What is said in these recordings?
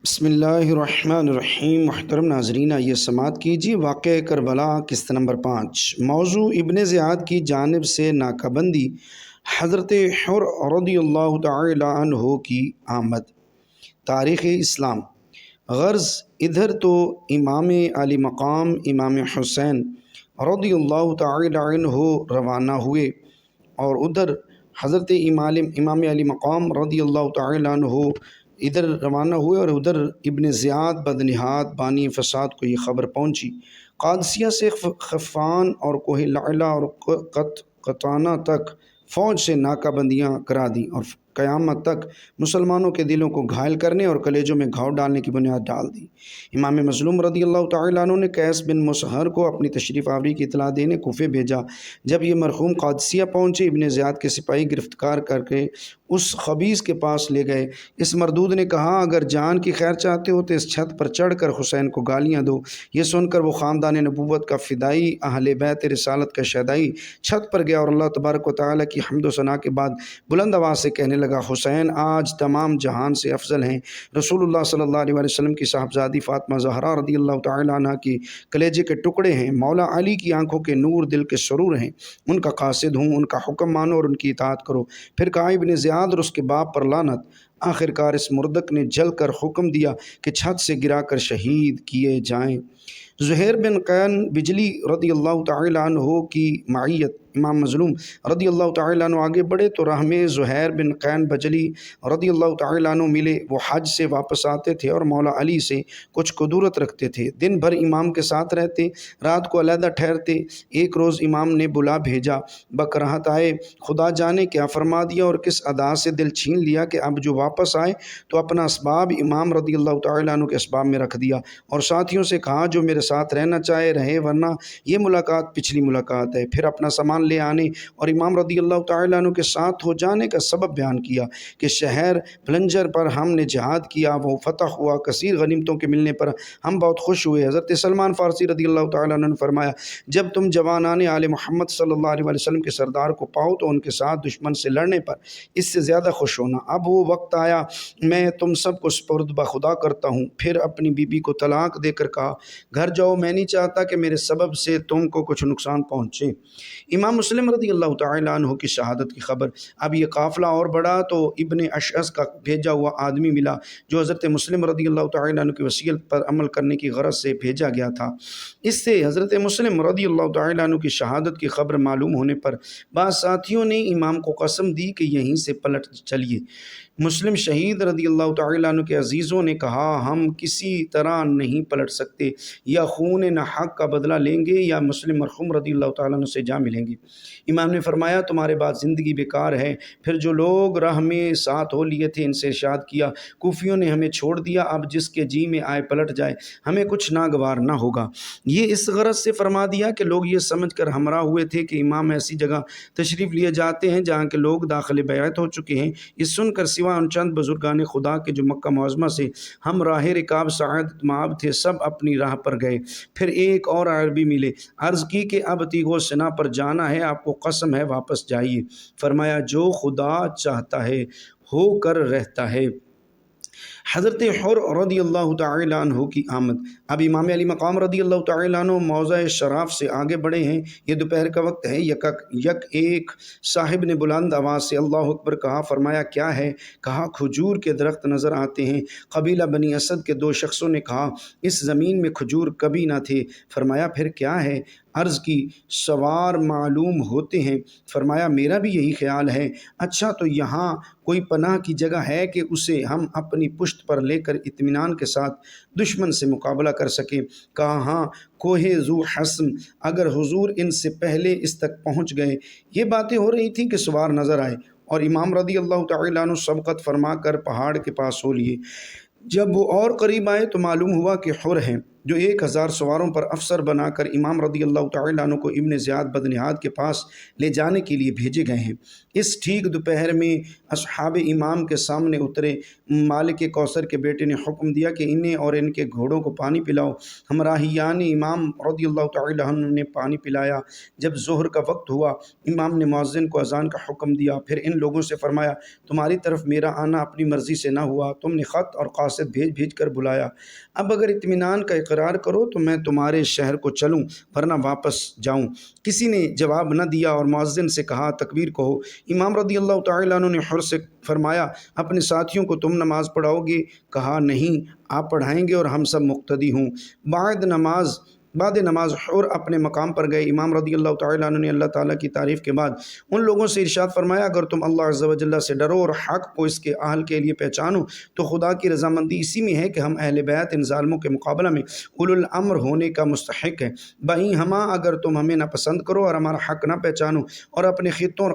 بسم اللہ الرحمن الرحیم۔ محترم ناظرین، آئیے سماعت کیجیے واقعہ کربلا قسط نمبر 5۔ موضوع ابن زیاد کی جانب سے ناکہ بندی، حضرت حر رضی اللہ تعالی عنہ کی آمد۔ تاریخ اسلام۔ غرض ادھر تو امام علی مقام امام حسین رضی اللہ تعالی عنہ روانہ ہوئے اور ادھر حضرت امام علی مقام رضی اللہ تعالی عنہ ادھر روانہ ہوئے اور ادھر ابن زیاد بدنہاد بانی فساد کو یہ خبر پہنچی۔ قادسیہ سے خفان اور کوہ لعلہ اور قطانہ تک فوج سے ناکہ بندیاں کرا دیں اور قیامت تک مسلمانوں کے دلوں کو گھائل کرنے اور کلیجوں میں گھاؤ ڈالنے کی بنیاد ڈال دی۔ امام مظلوم رضی اللہ تعالیٰ عنہ نے قیس بن مسہر کو اپنی تشریف آوری کی اطلاع دینے کوفے بھیجا۔ جب یہ مرحوم قادسیہ پہنچے، ابن زیاد کے سپاہی گرفتار کر کے اس خبیث کے پاس لے گئے۔ اس مردود نے کہا، اگر جان کی خیر چاہتے ہو تو اس چھت پر چڑھ کر حسین کو گالیاں دو۔ یہ سن کر وہ خاندان نبوت کا فدائی، اہل بیت رسالت کا شہدائی چھت پر گیا اور اللہ تبارک و تعالیٰ کی حمد و ثنا کے بعد بلند آواز سے کہنے لگا، حسین آج تمام جہان سے افضل ہیں۔ رسول اللہ صلی اللہ علیہ وسلم کی صاحبزادی فاطمہ زہرا رضی اللہ تعالیٰ عنہ کی کلیجے کے ٹکڑے ہیں، مولا علی کی آنکھوں کے نور، دل کے سرور ہیں۔ ان کا قاصد ہوں، ان کا حکم مانو اور ان کی اطاعت کرو۔ پھر کہا، ابن زیاد اور اس کے باپ پر لعنت۔ آخر کار اس مردک نے جل کر حکم دیا کہ چھت سے گرا کر شہید کیے جائیں۔ زہیر بن قین بجلی رضی اللہ تعالی عنہ کی معیت۔ امام مظلوم رضی اللہ تعالیٰ عنہ آگے بڑھے تو راہ میں زہیر بن قین بجلی رضی اللہ تعالیٰ عنہ ملے۔ وہ حج سے واپس آتے تھے اور مولا علی سے کچھ قدورت رکھتے تھے۔ دن بھر امام کے ساتھ رہتے، رات کو علیحدہ ٹھہرتے۔ ایک روز امام نے بلا بھیجا، بکراہت آئے، خدا جانے کیا فرما دیا اور کس ادا سے دل چھین لیا کہ اب جو واپس آئے تو اپنا اسباب امام رضی اللہ تعالیٰ عنہ کے اسباب میں رکھ دیا اور ساتھیوں سے کہا، جو میرے ساتھ رہنا چاہے رہے، ورنہ یہ ملاقات پچھلی ملاقات ہے۔ پھر اپنا سامان لے آنے اور امام رضی اللہ تعالیٰ عنہ کے ساتھ ہو جانے کا سبب بیان کیا کہ شہر بلنجر پر ہم نے جہاد کیا، وہ فتح ہوا، کثیر غنیمتوں کے ملنے پر ہم بہت خوش ہوئے۔ حضرت سلمان فارسی رضی اللہ تعالیٰ عنہ نے فرمایا، جب تم جوانان آل محمد صلی اللہ علیہ وسلم کے سردار کو پاؤ تو ان کے ساتھ دشمن سے لڑنے پر اس سے زیادہ خوش ہونا۔ اب وہ وقت آیا، میں تم سب کو سپرد بخدا کرتا ہوں۔ پھر اپنی بیوی کو طلاق دے کر کہا، گھر جاؤ، میں نہیں چاہتا کہ میرے سبب سے تم کو کچھ نقصان پہنچے۔ امام مسلم رضی اللہ تعالیٰ عنہ کی شہادت کی خبر۔ اب یہ قافلہ اور بڑھا تو ابن اشعث کا بھیجا ہوا آدمی ملا جو حضرت مسلم رضی اللہ تعالیٰ عنہ کی وصیت پر عمل کرنے کی غرض سے بھیجا گیا تھا۔ اس سے حضرت مسلم رضی اللہ تعالیٰ عنہ کی شہادت کی خبر معلوم ہونے پر بعض ساتھیوں نے امام کو قسم دی کہ یہیں سے پلٹ چلیے۔ مسلم شہید رضی اللہ تعالیٰ عنہ کے عزیزوں نے کہا، ہم کسی طرح نہیں پلٹ سکتے، یا خون ناحق کا بدلہ لیں گے یا مسلم مرحوم رضی اللہ تعالیٰ عنہ سے جا ملیں گے۔ امام نے فرمایا، تمہارے بعد زندگی بیکار ہے۔ پھر جو لوگ راہ میں ساتھ ہو لیے تھے ان سے ارشاد کیا، کوفیوں نے ہمیں چھوڑ دیا، اب جس کے جی میں آئے پلٹ جائے، ہمیں کچھ ناگوار نہ ہوگا۔ یہ اس غرض سے فرما دیا کہ لوگ یہ سمجھ کر ہمراہ ہوئے تھے کہ امام ایسی جگہ تشریف لیے جاتے ہیں جہاں کے لوگ داخل بیعت ہو چکے ہیں۔ یہ سن کر سوا ان چند بزرگان خدا کے جو مکہ معظمہ سے ہم راہ رکاب سعادت مآب تھے، سب اپنی راہ پر گئے۔ پھر ایک اور عربی ملے، عرض کی کہ اب تیغ و سنا پر جانا ہے، آپ کو قسم ہے واپس جائیے۔ فرمایا، جو خدا چاہتا ہے ہو کر رہتا ہے۔ حضرت حر رضی اللہ تعالیٰ عنہ کی آمد۔ اب امام علی مقام رضی اللہ تعالیٰ عنہ موضع شراف سے آگے بڑھے ہیں۔ یہ دوپہر کا وقت ہے۔ یک ایک صاحب نے بلند آواز سے اللہ اکبر کہا۔ فرمایا، کیا ہے؟ کہا، کھجور کے درخت نظر آتے ہیں۔ قبیلہ بنی اسد کے دو شخصوں نے کہا، اس زمین میں کھجور کبھی نہ تھے۔ فرمایا، پھر کیا ہے؟ عرض کی، سوار معلوم ہوتے ہیں۔ فرمایا، میرا بھی یہی خیال ہے۔ اچھا، تو یہاں کوئی پناہ کی جگہ ہے کہ اسے ہم اپنی پشت پر لے کر اطمینان کے ساتھ دشمن سے مقابلہ کر سکیں؟ کہا، ہاں، کوہ ذو حسن، اگر حضور ان سے پہلے اس تک پہنچ گئے۔ یہ باتیں ہو رہی تھیں کہ سوار نظر آئے اور امام رضی اللہ تعالیٰ عنہ سبقت فرما کر پہاڑ کے پاس ہو لیے۔ جب وہ اور قریب آئے تو معلوم ہوا کہ حر ہیں۔ جو 1000 سواروں پر افسر بنا کر امام رضی اللہ تعالیٰ عنہ کو ابن زیاد بدنہاد کے پاس لے جانے کے لیے بھیجے گئے ہیں۔ اس ٹھیک دوپہر میں اصحاب امام کے سامنے اترے۔ مالک کوثر کے بیٹے نے حکم دیا کہ انہیں اور ان کے گھوڑوں کو پانی پلاؤ۔ ہمراہیان امام رضی اللہ تعالیٰ عنہ نے پانی پلایا۔ جب ظہر کا وقت ہوا، امام نے مؤذن کو اذان کا حکم دیا، پھر ان لوگوں سے فرمایا، تمہاری طرف میرا آنا اپنی مرضی سے نہ ہوا، تم نے خط اور قاصد بھیج بھیج کر بلایا۔ اب اگر اطمینان کا اقرار کرو تو میں تمہارے شہر کو چلوں، ورنہ واپس جاؤں۔ کسی نے جواب نہ دیا اور مؤذن سے کہا، تکبیر کہو۔ امام رضی اللہ تعالیٰ عنہ نے حر سے فرمایا، اپنے ساتھیوں کو تم نماز پڑھاؤ گے؟ کہا، نہیں، آپ پڑھائیں گے اور ہم سب مقتدی ہوں۔ بعد نماز حر اپنے مقام پر گئے۔ امام رضی اللہ تعالیٰ عنہ نے اللہ تعالیٰ کی تعریف کے بعد ان لوگوں سے ارشاد فرمایا، اگر تم اللہ عز و جل سے ڈرو اور حق کو اس کے اہل کے لیے پہچانو تو خدا کی رضامندی اسی میں ہے کہ ہم اہل بیت ان ظالموں کے مقابلہ میں اولو الامر ہونے کا مستحق ہے۔ بہی ہمہ اگر تم ہمیں ناپسند کرو اور ہمارا حق نہ پہچانو اور اپنے خطوں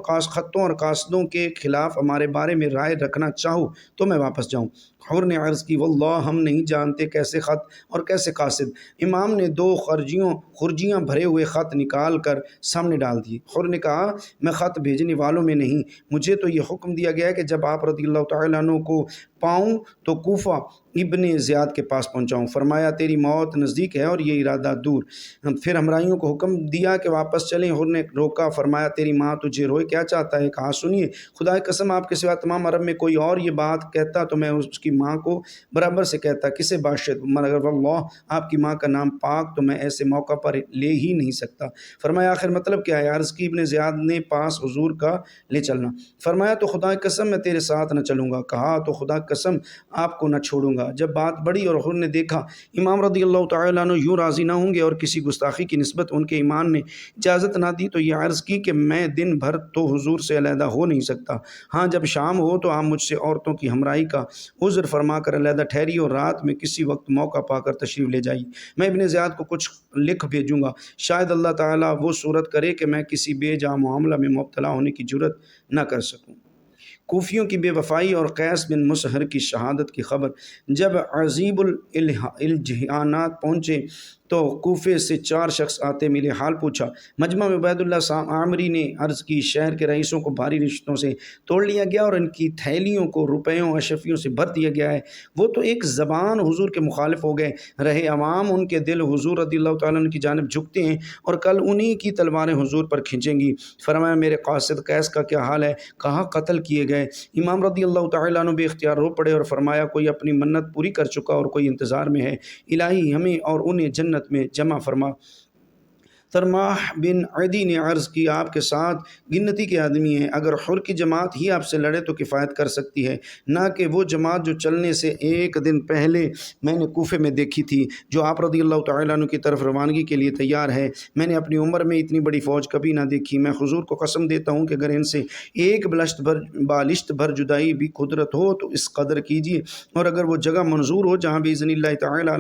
اور قاصدوں کے خلاف ہمارے بارے میں رائے رکھنا چاہو تو میں واپس جاؤں۔ حر نے عرض کی، واللہ ہم نہیں جانتے کیسے خط اور کیسے قاصد۔ امام نے 2 خرجیاں بھرے ہوئے خط نکال کر سامنے ڈال دیے۔ حر نے کہا، میں خط بھیجنے والوں میں نہیں، مجھے تو یہ حکم دیا گیا ہے کہ جب آپ رضی اللہ تعالیٰ عنہ کو پاؤں تو کوفہ ابن زیاد کے پاس پہنچاؤں۔ فرمایا، تیری موت نزدیک ہے اور یہ ارادہ دور۔ پھر ہمراہیوں کو حکم دیا کہ واپس چلیں۔ حر نے روکا، فرمایا، تیری ماں تجھے روئے کیا چاہتا ہے؟ کہا، سنیے، خدا کی قسم آپ کے سوا تمام عرب میں کوئی اور یہ بات کہتا تو میں اس کی ماں کو برابر سے کہتا، کسے بادشاہ، مگر واللہ آپ کی ماں کا نام پاک تو میں ایسے موقع پر لے ہی نہیں سکتا۔ فرمایا، آخر مطلب کیا ہے؟ عرض کی، ابن زیاد نے پاس حضور کا لے چلنا۔ فرمایا، تو خدا کی قسم میں تیرے ساتھ نہ چلوں گا۔ کہا، تو خدا کی قسم آپ کو نہ چھوڑوں گا۔ جب بات بڑھی اور حر نے دیکھا امام رضی اللہ تعالیٰ عنہ یوں راضی نہ ہوں گے اور کسی گستاخی کی نسبت ان کے ایمان نے اجازت نہ دی، تو یہ عرض کی کہ میں دن بھر تو حضور سے علیحدہ ہو نہیں سکتا، ہاں جب شام ہو تو آپ مجھ سے عورتوں کی ہمراہی کا عذر فرما کر علیحدہ ٹھہری اور رات میں کسی وقت موقع پا کر تشریف لے جائی۔ میں ابن زیاد کو کچھ لکھ بھیجوں گا، شاید اللہ تعالیٰ وہ صورت کرے کہ میں کسی بے جا معاملہ میں مبتلا ہونے کی جرت نہ کر سکوں۔ کوفیوں کی بے وفائی اور قیس بن مسہر کی شہادت کی خبر جب عزیب الجہانات پہنچے تو کوفے سے 4 شخص آتے ملے، حال پوچھا۔ مجمع میں عبید اللہ عامری نے عرض کی، شہر کے رئیسوں کو بھاری رشتوں سے توڑ لیا گیا اور ان کی تھیلیوں کو روپیوں اشرفیوں سے بھر دیا گیا ہے۔ وہ تو ایک زبان حضور کے مخالف ہو گئے، رہے عوام ان کے دل حضور رضی اللہ تعالیٰ عنہ کی جانب جھکتے ہیں اور کل انہی کی تلواریں حضور پر کھینچیں گی۔ فرمایا، میرے قاصد قیس کا کیا حال ہے؟ کہا، قتل کیے گئے۔ امام رضی اللہ تعالیٰ عنہ بے اختیار رو پڑے اور فرمایا، کوئی اپنی منت پوری کر چکا اور کوئی انتظار میں ہے، الہی ہمیں اور انہیں جنت میں جمع فرما۔ ترماح بن عدی نے عرض کی، آپ کے ساتھ گنتی کے آدمی ہیں، اگر حر کی جماعت ہی آپ سے لڑے تو کفایت کر سکتی ہے، نہ کہ وہ جماعت جو چلنے سے 1 دن پہلے میں نے کوفے میں دیکھی تھی، جو آپ رضی اللہ تعالیٰ عنہ کی طرف روانگی کے لیے تیار ہے۔ میں نے اپنی عمر میں اتنی بڑی فوج کبھی نہ دیکھی۔ میں حضور کو قسم دیتا ہوں کہ اگر ان سے ایک بالشت بھر جدائی بھی قدرت ہو تو اس قدر کیجیے، اور اگر وہ جگہ منظور ہو جہاں باذن اللہ تعالیٰ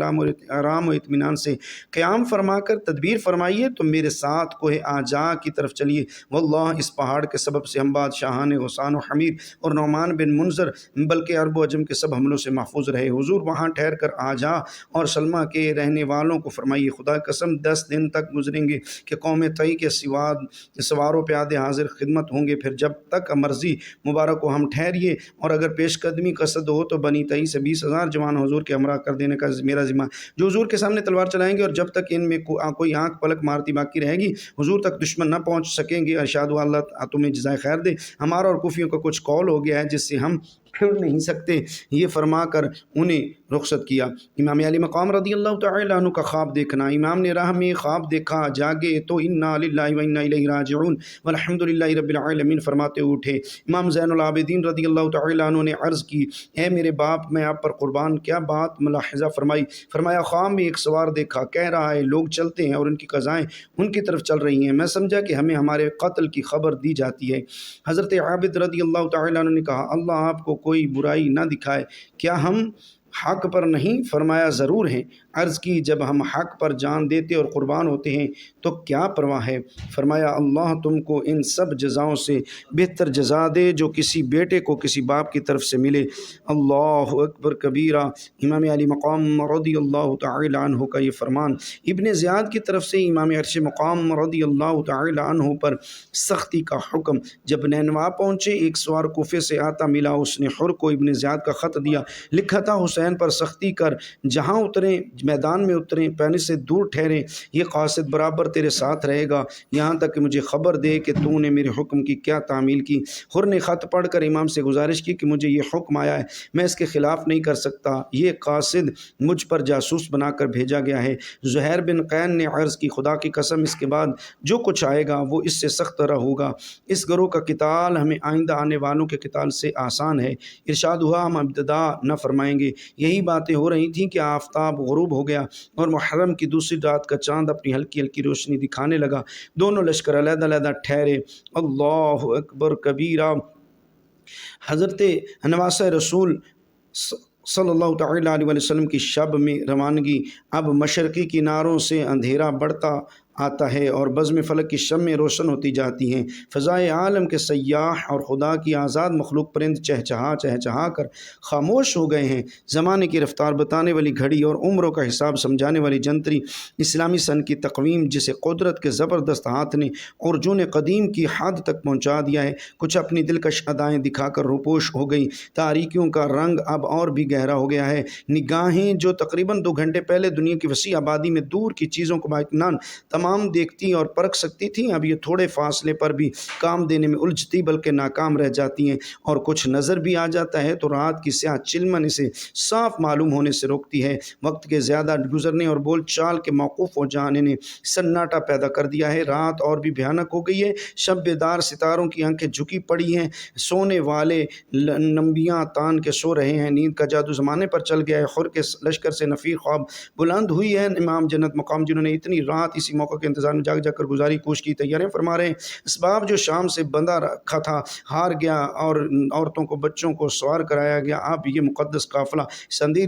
آرام و اطمینان سے قیام فرما کر تدبیر فرمائیے تو میرے ساتھ کوہ آجا کی طرف چلیے۔ واللہ اس پہاڑ کے سبب سے ہم بادشاہان غسان و حمیر اور نعمان بن منذر بلکہ عرب و عجم کے سب حملوں سے محفوظ رہے۔ حضور وہاں ٹھہر کر آجا اور سلمہ کے رہنے والوں کو فرمائیے، خدا قسم 10 دن تک گزریں گے کہ قوم طی کے سواروں پیادے حاضر خدمت ہوں گے، پھر جب تک مرضی مبارک کو ہم ٹھہریے، اور اگر پیش قدمی قصد ہو تو بنی طی سے 20,000 جوان حضور کے ہمراہ کر دینے کا میرا ذمہ، جو حضور کے سامنے تلوار چلائیں گے، اور جب تک ان میں کوئی آنکھ پلک مارتی باقی رہے گی حضور تک دشمن نہ پہنچ سکیں گے۔ ارشاد ہوا، اللہ تمہیں جزائے خیر دے، ہمارا اور کوفیوں کا کچھ قول ہو گیا ہے جس سے ہم پھر نہیں سکتے۔ یہ فرما کر انہیں رخصت کیا۔ امام علی مقام رضی اللہ تعالیٰ عنہ کا خواب دیکھنا۔ امام نے راہ میں خواب دیکھا، جاگے تو انا للہ و انا الیہ راجعون والحمد للہ رب العالمین فرماتے اٹھے۔ امام زین العابدین رضی اللہ تعالیٰ عنہ نے عرض کی، اے میرے باپ، میں آپ پر قربان، کیا بات ملاحظہ فرمائی؟ فرمایا، خواب میں ایک سوار دیکھا، کہہ رہا ہے لوگ چلتے ہیں اور ان کی قضائیں ان کی طرف چل رہی ہیں، میں سمجھا کہ ہمیں ہمارے قتل کی خبر دی جاتی ہے۔ حضرت عابد رضی اللہ تعالیٰ عنہ نے کہا، اللہ آپ کو کوئی برائی نہ دکھائے، کیا ہم حق پر نہیں؟ فرمایا ضرور ہیں۔ عرض کی جب ہم حق پر جان دیتے اور قربان ہوتے ہیں تو کیا پرواہ ہے؟ فرمایا اللہ تم کو ان سب جزاؤں سے بہتر جزا دے جو کسی بیٹے کو کسی باپ کی طرف سے ملے۔ اللہ اکبر کبیرہ۔ امام علی مقام رضی اللہ تعالی عنہ کا یہ فرمان۔ ابن زیاد کی طرف سے امام عرش مقام رضی اللہ تعالی عنہ پر سختی کا حکم۔ جب نینوا پہنچے ایک سوار کوفے سے آتا ملا، اس نے حر کو ابن زیاد کا خط دیا، لکھا تھا حسین پر سختی کر، جہاں اتریں میدان میں اتریں، پہنے سے دور ٹھہریں، یہ قاصد برابر تیرے ساتھ رہے گا یہاں تک کہ مجھے خبر دے کہ تو نے میرے حکم کی کیا تعمیل کی۔ حر نے خط پڑھ کر امام سے گزارش کی کہ مجھے یہ حکم آیا ہے، میں اس کے خلاف نہیں کر سکتا، یہ قاصد مجھ پر جاسوس بنا کر بھیجا گیا ہے۔ زہیر بن قین نے عرض کی خدا کی قسم اس کے بعد جو کچھ آئے گا وہ اس سے سخت طرح ہوگا، اس گروہ کا قتال ہمیں آئندہ آنے والوں کے قتال سے آسان ہے۔ ارشاد ہوا ہم ابتدا نہ فرمائیں گے۔ یہی باتیں ہو رہی تھیں کہ آفتاب غروب ہو گیا اور محرم کی دوسری رات کا چاند اپنی ہلکی ہلکی روشنی دکھانے لگا۔ دونوں لشکر علیحدہ علیحدہ ٹھہرے۔ اللہ اکبر کبیرہ۔ حضرت نواسہ رسول صلی اللہ تعالی علیہ وسلم کی شب میں روانگی۔ اب مشرقی کناروں سے اندھیرا بڑھتا آتا ہے اور بزم فلک کی شمعیں روشن ہوتی جاتی ہیں۔ فضائے عالم کے سیاح اور خدا کی آزاد مخلوق پرند چہچہا کر خاموش ہو گئے ہیں۔ زمانے کی رفتار بتانے والی گھڑی اور عمروں کا حساب سمجھانے والی جنتری، اسلامی سن کی تقویم جسے قدرت کے زبردست ہاتھ نے ارجون قدیم کی حد تک پہنچا دیا ہے، کچھ اپنی دلکش ادائیں دکھا کر روپوش ہو گئی۔ تاریکیوں کا رنگ اب اور بھی گہرا ہو گیا ہے۔ نگاہیں جو تقریباً 2 گھنٹے پہلے دنیا کی وسیع آبادی میں دور کی چیزوں کو بااطمینان تمام دیکھتی اور پرکھ سکتی تھیں، اب یہ تھوڑے فاصلے پر بھی کام دینے میں الجھتی بلکہ ناکام رہ جاتی ہیں، اور کچھ نظر بھی آ جاتا ہے تو رات کی سیاہ چلمن اسے صاف معلوم ہونے سے روکتی ہے۔ وقت کے زیادہ گزرنے اور بول چال کے موقوف ہو جانے نے سناٹا پیدا کر دیا ہے۔ رات اور بھی بھیانک ہو گئی ہے۔ شب بیدار ستاروں کی آنکھیں جھکی پڑی ہیں، سونے والے نمبیاں تان کے سو رہے ہیں، نیند کا جادو زمانے پر چل گیا ہے۔ خر کے لشکر سے نفیر خواب بلند ہوئی ہے۔ امام جنت مقام جنہوں نے اتنی رات اسی موقع کے انتظار میں جاگ کر گزاری، کوشش کی، تیاریاں فرما رہے ہیں۔ اسباب جو شام سے بندھا رکھا تھا ہار گیا اور عورتوں کو بچوں کو سوار کرایا گیا۔ اب یہ مقدس قافلہ اس اندھیری